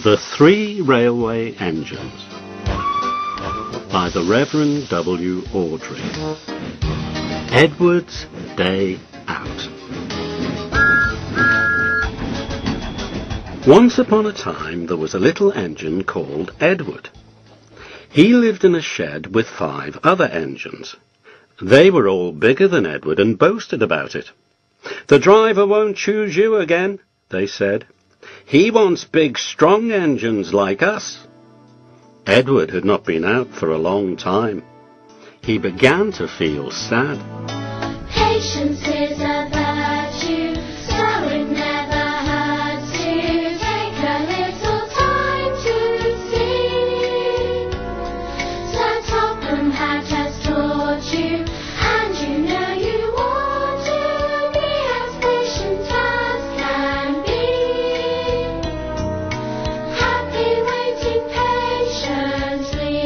The Three Railway Engines by the Reverend W. Awdry. Edward's Day Out. Once upon a time there was a little engine called Edward. He lived in a shed with 5 other engines. They were all bigger than Edward and boasted about it. "The driver won't choose you again," they said. "He wants big, strong engines like us." Edward had not been out for a long time. He began to feel sad. Patience is a virtue, so it never hurts to take a little time to see. Sir Topham had just taught you, and you know you ought to be as patient as can be. Happy waiting patiently.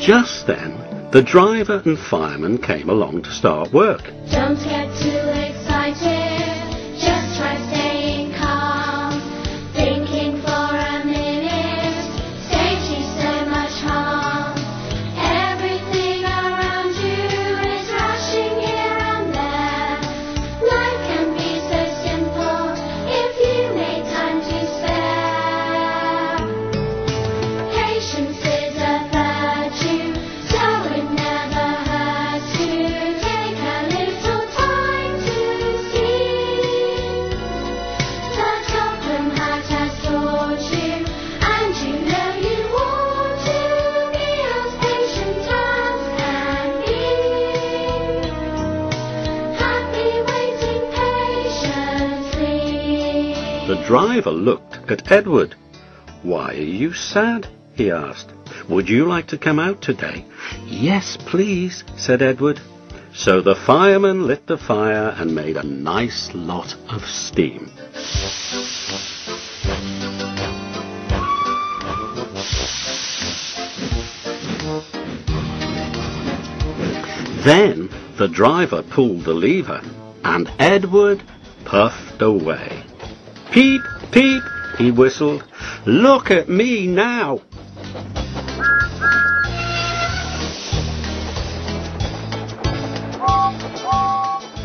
Just then, the driver and fireman came along to start work. Don't get too excited, just try staying calm. Thinking for a minute saves you so much harm. Everything around you is rushing here and there. Life can be so simple if you make time to spare. Patience is a virtue, so it never hurts to take a little time to see. Sir Topham has taught you, and you know you ought to be as patient as can be. Happy waiting patiently. The driver looked at Edward. "Why are you sad?" he asked. "Would you like to come out today?" "Yes, please," said Edward. So the fireman lit the fire and made a nice lot of steam. Then the driver pulled the lever, and Edward puffed away. "Peep, peep," he whistled. "Look at me now."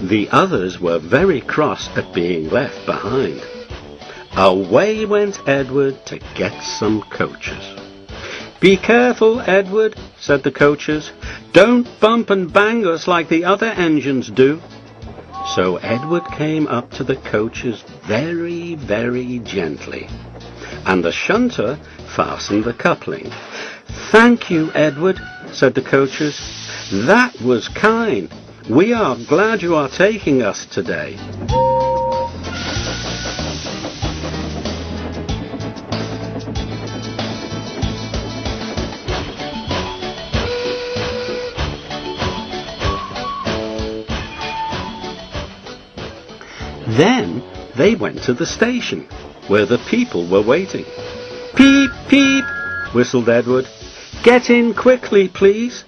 The others were very cross at being left behind. Away went Edward to get some coaches. "Be careful, Edward," said the coaches. "Don't bump and bang us like the other engines do." So Edward came up to the coaches very, very gently, and the shunter fastened the coupling. "Thank you, Edward," said the coaches. "That was kind. We are glad you are taking us today." Then they went to the station, where the people were waiting. "Peep, peep," whistled Edward. "Get in quickly, please."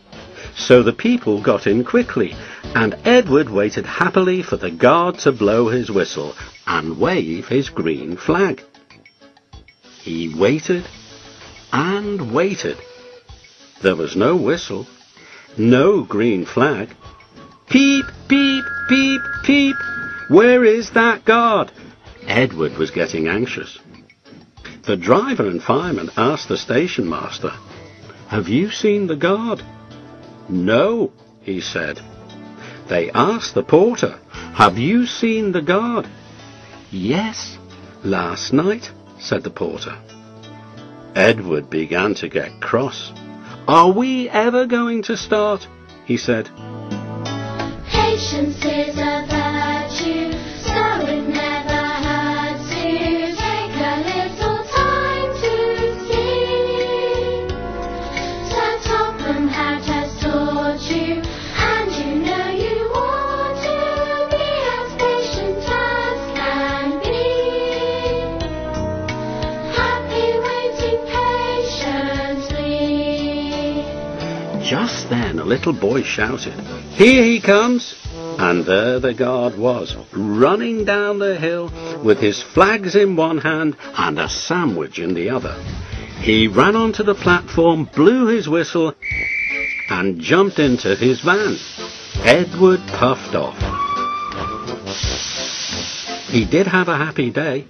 So the people got in quickly, and Edward waited happily for the guard to blow his whistle and wave his green flag. He waited and waited. There was no whistle, no green flag. "Peep, peep, peep, peep. Where is that guard?" Edward was getting anxious. The driver and fireman asked the station master, "Have you seen the guard?" "No," he said. They asked the porter, "Have you seen the guard?" "Yes, last night," said the porter. Edward began to get cross. "Are we ever going to start?" he said. Patience is a virtue, so it never hurts to take a little time to see. Sir Topham had just taught you, and you know you ought to be as patient as can be. Happy waiting patiently. Just then a little boy shouted, "Here he comes!" And there the guard was, running down the hill with his flags in one hand and a sandwich in the other. He ran onto the platform, blew his whistle, and jumped into his van. Edward puffed off. He did have a happy day.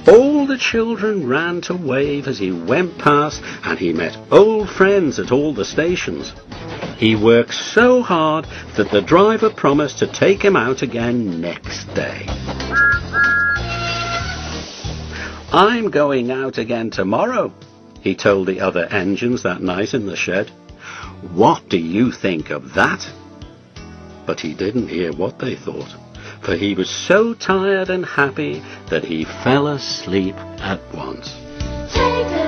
All the children ran to wave as he went past, and he met old friends at all the stations. He worked so hard that the driver promised to take him out again next day. "I'm going out again tomorrow," he told the other engines that night in the shed. "What do you think of that?" But he didn't hear what they thought, for he was so tired and happy that he fell asleep at once. Take